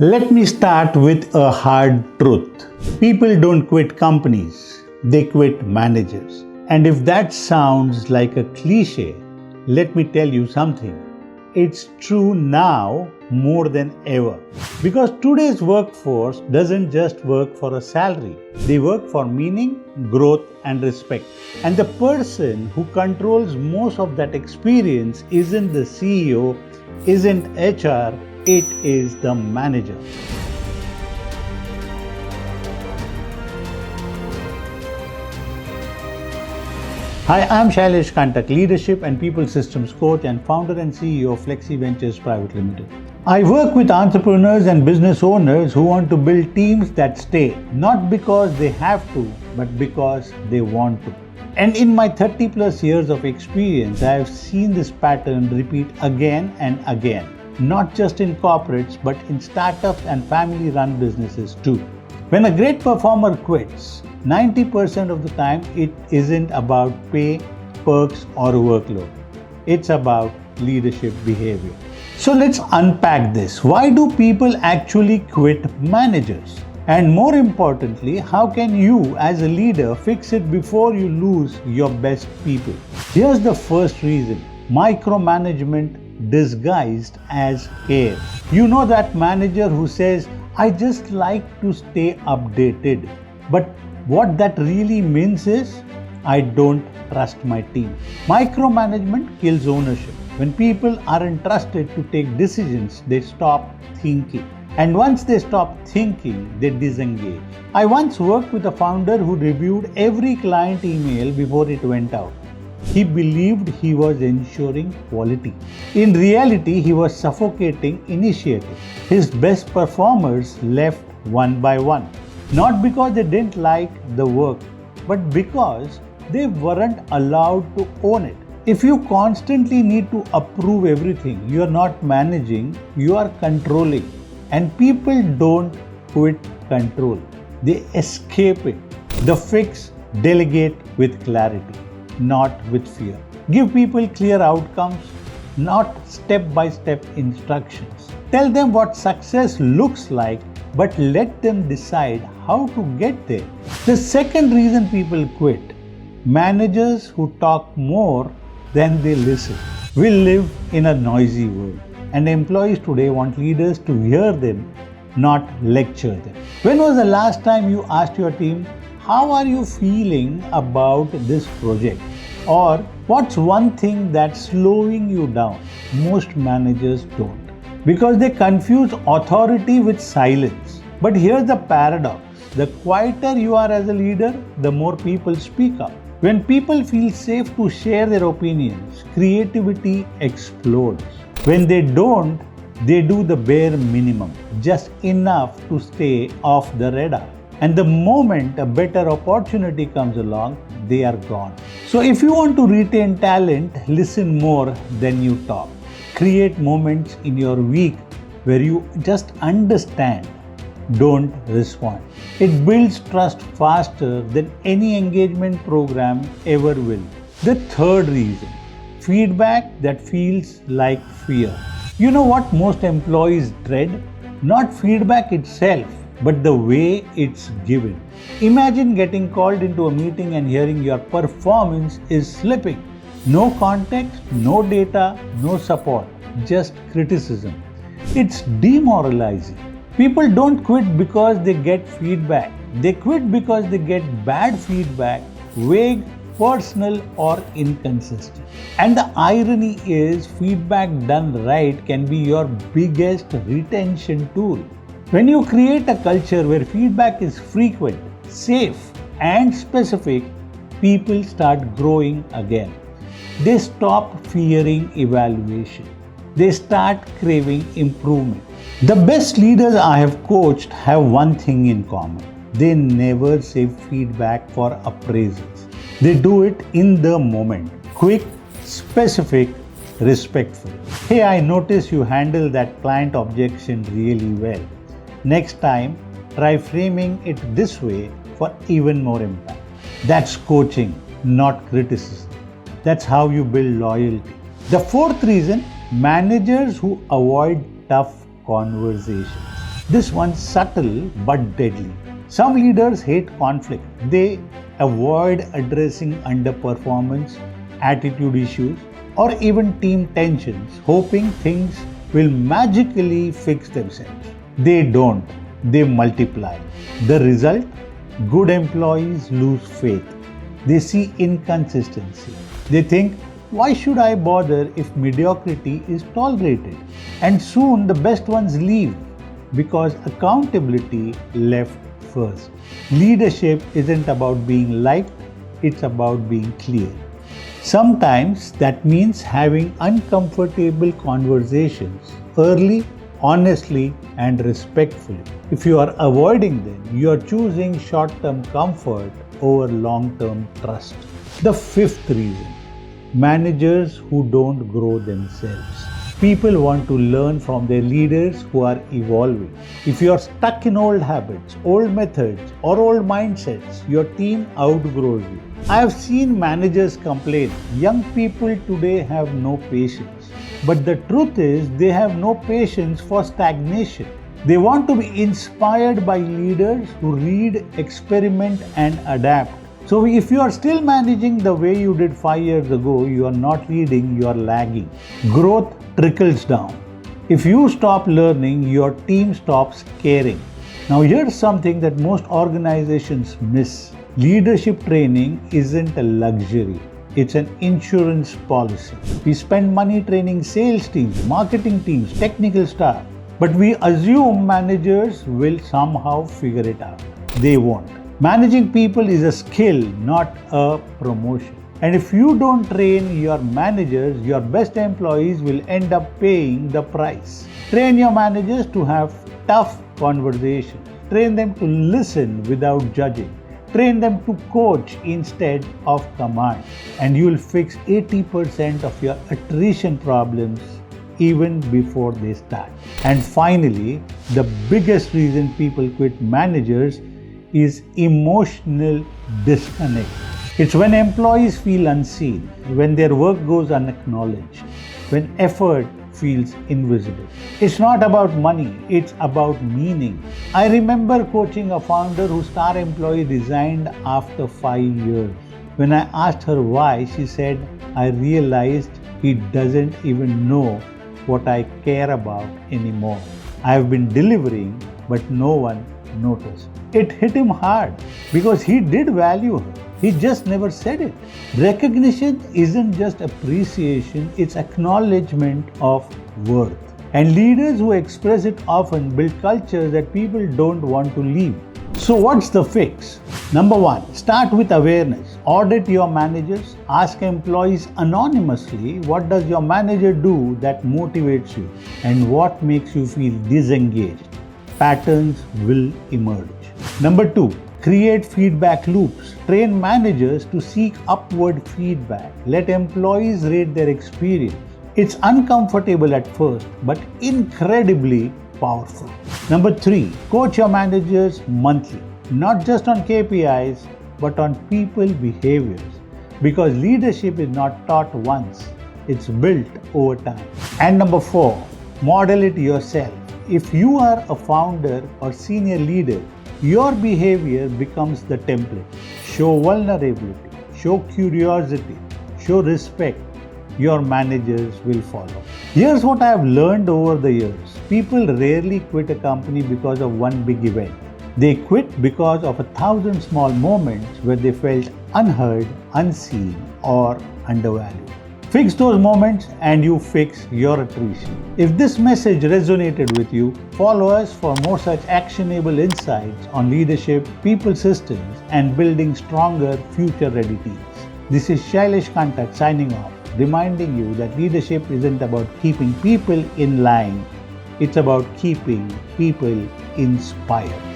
Let me start with a hard truth. People don't quit companies, they quit managers. And if that sounds like a cliche, let me tell you something. It's true now more than ever. Because today's workforce doesn't just work for a salary. They work for meaning, growth, and respect. And the person who controls most of that experience isn't the CEO, isn't HR, it is the manager. Hi, I'm Shailesh Kantak, Leadership and People Systems Coach and founder and CEO of Flexi Ventures Private Limited. I work with entrepreneurs and business owners who want to build teams that stay, not because they have to, but because they want to. And in my 30 plus years of experience, I have seen this pattern repeat again and again. Not just in corporates, but in startups and family-run businesses too. When a great performer quits, 90% of the time it isn't about pay, perks, or workload. It's about leadership behavior. So let's unpack this. Why do people actually quit managers? And more importantly, how can you as a leader fix it before you lose your best people? Here's the first reason: micromanagement disguised as care. You know that manager who says, I just like to stay updated. But what that really means is, I don't trust my team. Micromanagement kills ownership. When people aren't trusted to take decisions, they stop thinking. And once they stop thinking, they disengage. I once worked with a founder who reviewed every client email before it went out. He believed he was ensuring quality. In reality, he was suffocating initiative. His best performers left one by one. Not because they didn't like the work, but because they weren't allowed to own it. If you constantly need to approve everything, you are not managing, you are controlling. And people don't quit control. They escape it. The fix: delegate with clarity, not with fear. Give people clear outcomes, not step-by-step instructions. Tell them what success looks like, but let them decide how to get there. The second reason people quit: managers who talk more than they listen. We live in a noisy world, and employees today want leaders to hear them, not lecture them. When was the last time you asked your team, how are you feeling about this project? Or what's one thing that's slowing you down? Most managers don't, because they confuse authority with silence. But here's the paradox: the quieter you are as a leader, the more people speak up. When people feel safe to share their opinions, creativity explodes. When they don't, they do the bare minimum, just enough to stay off the radar. And the moment a better opportunity comes along, they are gone. So if you want to retain talent, listen more than you talk. Create moments in your week where you just understand, don't respond. It builds trust faster than any engagement program ever will. The third reason: feedback that feels like fear. You know what most employees dread? Not feedback itself, but the way it's given. Imagine getting called into a meeting and hearing your performance is slipping. No context, no data, no support, just criticism. It's demoralizing. People don't quit because they get feedback. They quit because they get bad feedback, vague, personal, or inconsistent. And the irony is, feedback done right can be your biggest retention tool. When you create a culture where feedback is frequent, safe, and specific, people start growing again. They stop fearing evaluation. They start craving improvement. The best leaders I have coached have one thing in common: they never save feedback for appraisals. They do it in the moment. Quick, specific, respectful. Hey, I notice you handle that client objection really well. Next time, try framing it this way for even more impact. That's coaching, not criticism. That's how you build loyalty. The fourth reason: managers who avoid tough conversations. This one's subtle but deadly. Some leaders hate conflict. They avoid addressing underperformance, attitude issues, or even team tensions, hoping things will magically fix themselves. They don't, they multiply. The result? Good employees lose faith. They see inconsistency. They think, why should I bother if mediocrity is tolerated? And soon the best ones leave because accountability left first. Leadership isn't about being liked, it's about being clear. Sometimes that means having uncomfortable conversations early, honestly, and respectfully. If you are avoiding them, you are choosing short-term comfort over long-term trust. The fifth reason: managers who don't grow themselves. People want to learn from their leaders who are evolving. If you are stuck in old habits, old methods, or old mindsets, your team outgrows you. I have seen managers complain, young people today have no patience. But the truth is, they have no patience for stagnation. They want to be inspired by leaders who read, experiment, and adapt. So if you are still managing the way you did 5 years ago, you are not leading, you are lagging. Growth trickles down. If you stop learning, your team stops caring. Now here's something that most organizations miss. Leadership training isn't a luxury. It's an insurance policy. We spend money training sales teams, marketing teams, technical staff, but we assume managers will somehow figure it out. They won't. Managing people is a skill, not a promotion. And if you don't train your managers, your best employees will end up paying the price. Train your managers to have tough conversations. Train them to listen without judging. Train them to coach instead of command. And you will fix 80% of your attrition problems even before they start. And finally, the biggest reason people quit managers is emotional disconnect. It's when employees feel unseen, when their work goes unacknowledged, when effort feels invisible. It's not about money, it's about meaning. I remember coaching a founder whose star employee resigned after 5 years. When I asked her why, she said, I realized he doesn't even know what I care about anymore. I have been delivering, but no one noticed. It hit him hard because he did value her. He just never said it. Recognition isn't just appreciation, it's acknowledgement of worth. And leaders who express it often build cultures that people don't want to leave. So what's the fix? Number 1, start with awareness. Audit your managers. Ask employees anonymously, what does your manager do that motivates you and what makes you feel disengaged? Patterns will emerge. Number 2, create feedback loops. Train managers to seek upward feedback. Let employees rate their experience. It's uncomfortable at first, but incredibly powerful. Number 3, coach your managers monthly, not just on KPIs, but on people behaviors. Because leadership is not taught once, it's built over time. And number 4, model it yourself. If you are a founder or senior leader, your behavior becomes the template. Show vulnerability, show curiosity, show respect. Your managers will follow. Here's what I have learned over the years. People rarely quit a company because of one big event. They quit because of 1,000 small moments where they felt unheard, unseen, or undervalued. Fix those moments and you fix your attrition. If this message resonated with you, follow us for more such actionable insights on leadership, people systems, and building stronger future-ready teams. This is Shailesh Kantak signing off, reminding you that leadership isn't about keeping people in line, it's about keeping people inspired.